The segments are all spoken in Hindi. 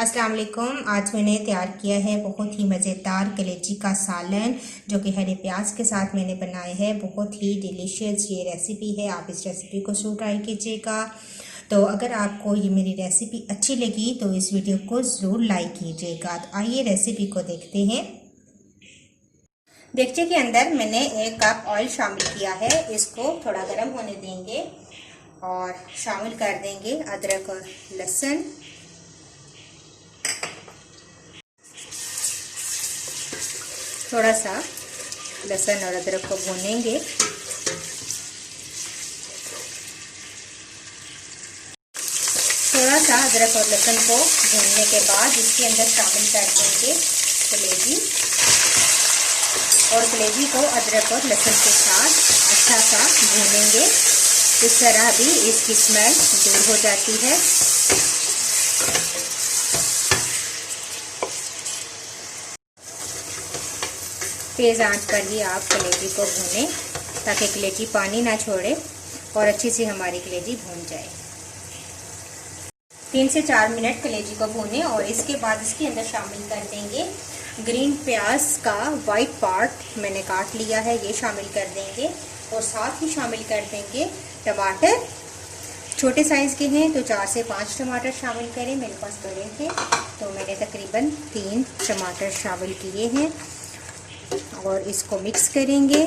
अस्सलाम वालेकुम। आज मैंने तैयार किया है बहुत ही मज़ेदार कलेजी का सालन, जो कि हरे प्याज के साथ मैंने बनाया है। बहुत ही डिलीशियस ये रेसिपी है। आप इस रेसिपी को ज़रूर ट्राई कीजिएगा। तो अगर आपको ये मेरी रेसिपी अच्छी लगी तो इस वीडियो को ज़रूर लाइक कीजिएगा। तो आइए रेसिपी को देखते हैं। देगचे के अंदर मैंने 1 कप ऑयल शामिल किया है। इसको थोड़ा गर्म होने देंगे और शामिल कर देंगे अदरक और लहसुन। थोड़ा सा लहसुन और अदरक को भूनेंगे। थोड़ा सा अदरक और लहसुन को भूनने के बाद इसके अंदर शामिल कर देंगे कलेजी, और कलेजी को अदरक और लहसुन के साथ अच्छा सा भूनेंगे। इस तरह भी इसकी स्मेल दूर हो जाती है। तेज़ आंच पर ही आप कलेजी को भूनें ताकि कलेजी पानी ना छोड़े और अच्छी सी हमारी कलेजी भून जाए। 3 से 4 मिनट कलेजी को भूनें और इसके बाद इसके अंदर शामिल कर देंगे ग्रीन प्याज का वाइट पार्ट मैंने काट लिया है, ये शामिल कर देंगे। और साथ ही शामिल कर देंगे टमाटर। छोटे साइज़ के हैं तो 4 से 5 टमाटर शामिल करें। मेरे पास बड़े थे तो मैंने तकरीबन 3 टमाटर शामिल किए हैं और इसको मिक्स करेंगे।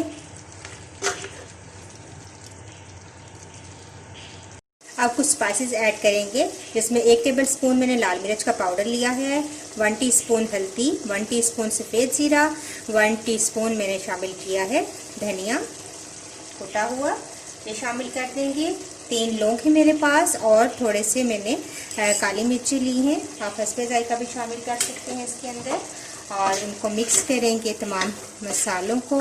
अब कुछ स्पाइसेस ऐड करेंगे, जिसमें 1 टेबलस्पून मैंने लाल मिर्च का पाउडर लिया है, 1 टीस्पून हल्दी, 1 टीस्पून सफ़ेद जीरा, 1 टीस्पून मैंने शामिल किया है धनिया कुटा हुआ, ये शामिल कर देंगे। 3 लौंग है मेरे पास और थोड़े से मैंने काली मिर्ची ली हैं। आप हस्बे जायका भी शामिल कर सकते हैं इसके अंदर। और इनको मिक्स करेंगे तमाम मसालों को।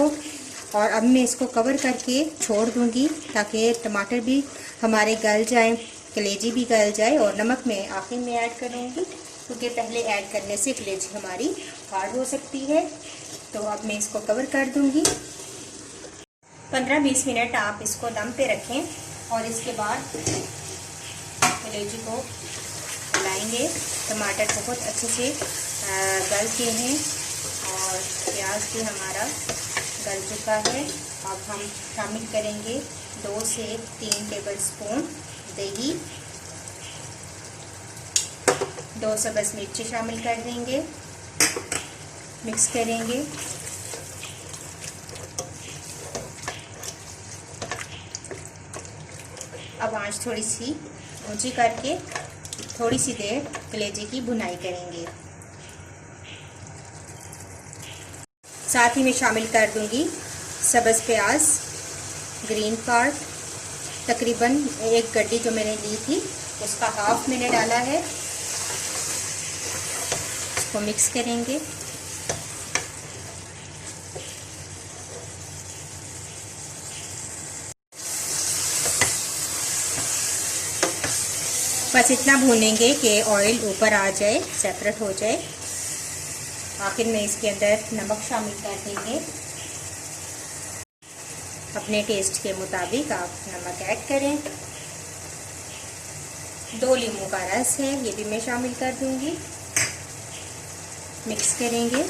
और अब मैं इसको कवर करके छोड़ दूंगी ताकि टमाटर भी हमारे गल जाए, कलेजी भी गल जाए। और नमक मैं आखिर में ऐड करूंगी क्योंकि पहले ऐड करने से कलेजी हमारी हार्ड हो सकती है। तो अब मैं इसको कवर कर दूंगी। 15-20 मिनट आप इसको दम पे रखें और इसके बाद कलेजी को मिलाएंगे। टमाटर बहुत अच्छे से गल के हैं और प्याज भी हमारा गल चुका है। अब हम शामिल करेंगे 2 से 3 टेबलस्पून दही, 2 सब्ज़ मिर्ची शामिल कर देंगे, मिक्स करेंगे। अब आंच थोड़ी सी ऊंची करके थोड़ी सी देर कलेजी की भुनाई करेंगे। साथ ही मैं शामिल कर दूंगी सब्ज़ प्याज ग्रीन पार्ट, तकरीबन 1 गड्डी जो मैंने ली थी उसका हाफ मैंने डाला है। इसको मिक्स करेंगे। बस इतना भूनेंगे कि ऑयल ऊपर आ जाए, सेपरेट हो जाए। आखिर में इसके अंदर नमक शामिल कर देंगे। अपने टेस्ट के मुताबिक आप नमक ऐड करें। 2 नींबू का रस है, ये भी मैं शामिल कर दूंगी। मिक्स करेंगे।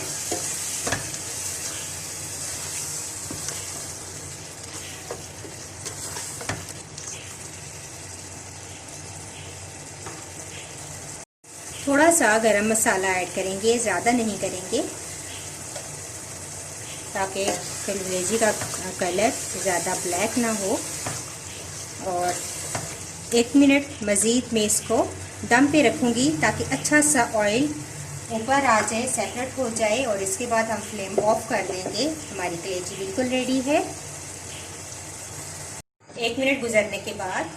थोड़ा सा गरम मसाला ऐड करेंगे, ज़्यादा नहीं करेंगे ताकि कलेजी का कलर ज़्यादा ब्लैक ना हो। और 1 मिनट मज़ीद मैं इसको दम पे रखूँगी ताकि अच्छा सा ऑयल ऊपर आ जाए, सेपरेट हो जाए। और इसके बाद हम फ्लेम ऑफ कर देंगे। हमारी कलेजी बिल्कुल रेडी है। 1 मिनट गुजरने के बाद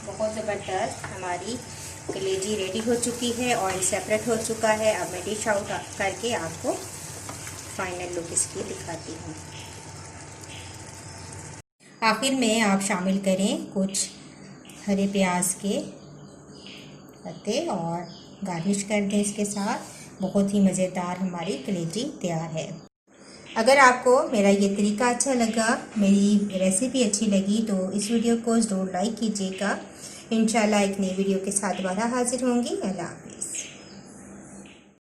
बहुत ज़बरदस्त हमारी कलेजी रेडी हो चुकी है, ऑयल सेपरेट हो चुका है। अब मैं डिश आउट करके आपको फाइनल लुक इसकी दिखाती हूँ। आखिर में आप शामिल करें कुछ हरे प्याज के पत्ते और गार्निश कर दें इसके साथ। बहुत ही मज़ेदार हमारी कलेजी तैयार है। अगर आपको मेरा ये तरीका अच्छा लगा, मेरी रेसिपी अच्छी लगी तो इस वीडियो को ज़रूर लाइक कीजिएगा। इंशाल्लाह एक नई वीडियो के साथ दोबारा हाजिर होंगी। अल्लाह हाफ़िज़।